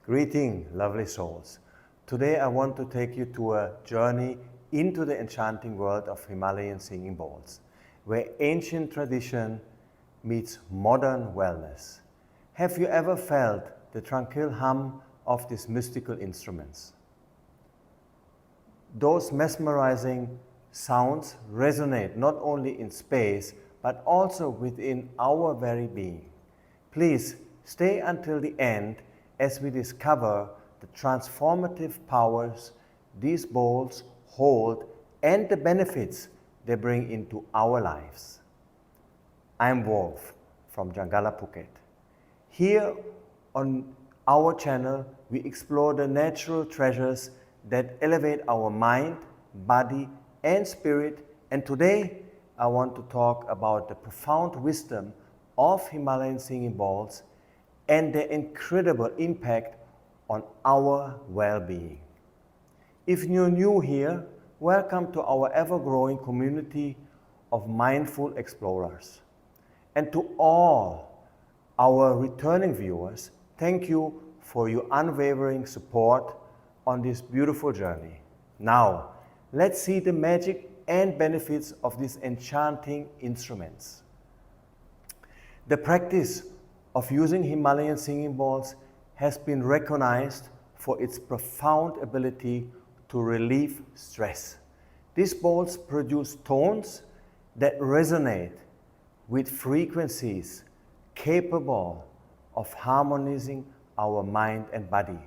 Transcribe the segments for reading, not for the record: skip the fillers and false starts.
Greeting, lovely souls. Today I want to take you to a journey into the enchanting world of Himalayan singing bowls, where ancient tradition meets modern wellness. Have you ever felt the tranquil hum of these mystical instruments? Those mesmerizing sounds resonate not only in space, but also within our very being. Please stay until the end as we discover the transformative powers these bowls hold and the benefits they bring into our lives. I'm Wolf from Jangala, Phuket. Here on our channel, we explore the natural treasures that elevate our mind, body, and spirit. And today, I want to talk about the profound wisdom of Himalayan singing bowls and their incredible impact on our well-being. If you're new here, welcome to our ever-growing community of mindful explorers. And to all our returning viewers, thank you for your unwavering support on this beautiful journey. Now, let's see the magic and benefits of these enchanting instruments. The practice of using Himalayan singing bowls has been recognized for its profound ability to relieve stress. These bowls produce tones that resonate with frequencies capable of harmonizing our mind and body.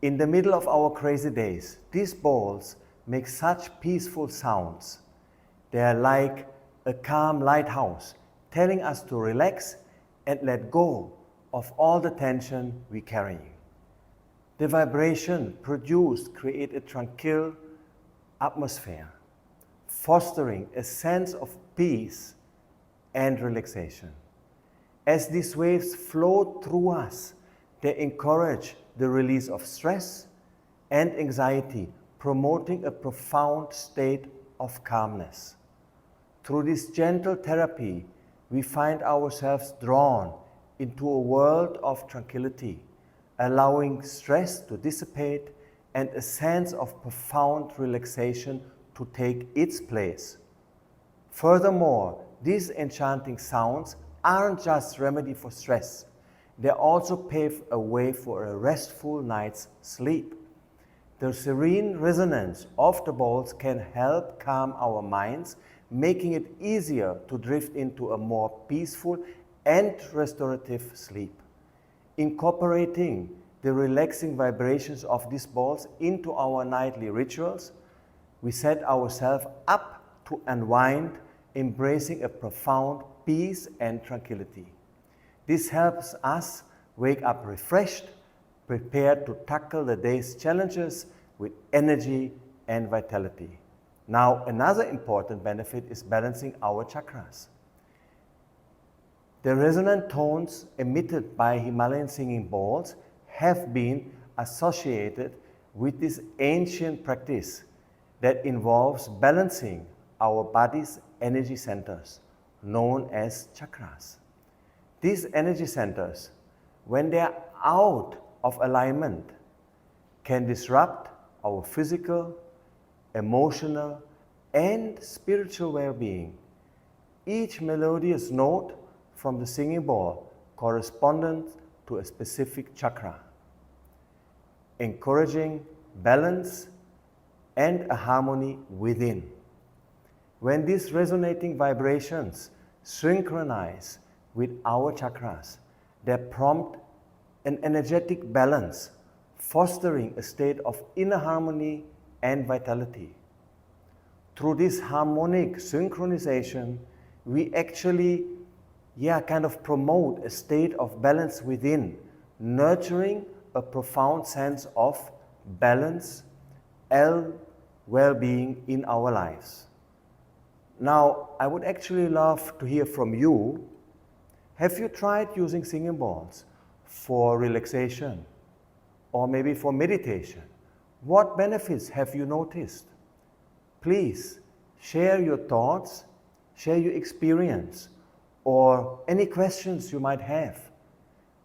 In the middle of our crazy days, these bowls make such peaceful sounds. They are like a calm lighthouse, telling us to relax and let go of all the tension we carry. The vibration produced create a tranquil atmosphere, fostering a sense of peace and relaxation. As these waves flow through us, they encourage the release of stress and anxiety, promoting a profound state of calmness. Through this gentle therapy, we find ourselves drawn into a world of tranquility, allowing stress to dissipate and a sense of profound relaxation to take its place. Furthermore, these enchanting sounds aren't just remedy for stress, they also pave a way for a restful night's sleep. The serene resonance of the bowls can help calm our minds, making it easier to drift into a more peaceful and restorative sleep. Incorporating the relaxing vibrations of these bowls into our nightly rituals, we set ourselves up to unwind, embracing a profound peace and tranquility. This helps us wake up refreshed, prepared to tackle the day's challenges with energy and vitality. Now, another important benefit is balancing our chakras. The resonant tones emitted by Himalayan singing bowls have been associated with this ancient practice that involves balancing our body's energy centers, known as chakras. These energy centers, when they are out of alignment, can disrupt our physical, emotional, and spiritual well-being. Each melodious note from the singing bowl corresponds to a specific chakra, encouraging balance and a harmony within. When these resonating vibrations synchronize with our chakras, they prompt an energetic balance, fostering a state of inner harmony and vitality. Through this harmonic synchronization, we actually kind of promote a state of balance within, nurturing a profound sense of balance and well-being in our lives. Now, I would actually love to hear from you. Have you tried using singing bowls for relaxation or maybe for meditation? What benefits have you noticed? Please share your thoughts, share your experience, or any questions you might have.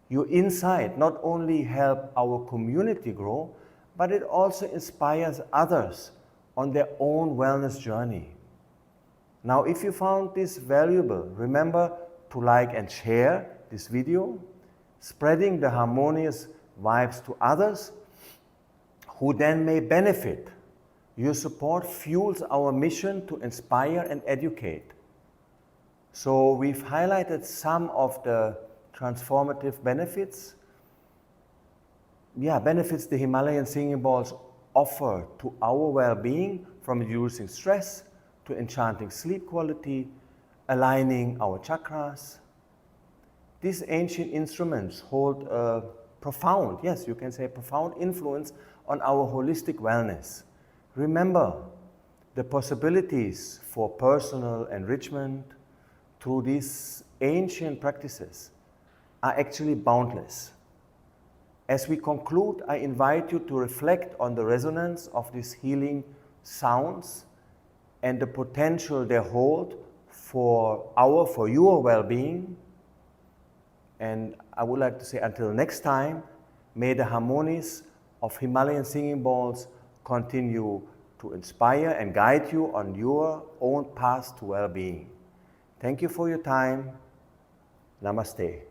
Your insight not only help our community grow, but it also inspires others on their own wellness journey. Now, if you found this valuable, remember to like and share this video, spreading the harmonious vibes to others who then may benefit. Your support fuels our mission to inspire and educate. So we've highlighted some of the transformative benefits. Benefits the Himalayan singing bowls offer to our well-being, from reducing stress to enchanting sleep quality, aligning our chakras. These ancient instruments hold a profound, yes, you can say profound influence on our holistic wellness. Remember, the possibilities for personal enrichment through these ancient practices are actually boundless. As we conclude, I invite you to reflect on the resonance of these healing sounds and the potential they hold for your well-being. And I would like to say until next time, may the harmonies of Himalayan singing bowls continue to inspire and guide you on your own path to well-being. Thank you for your time. Namaste.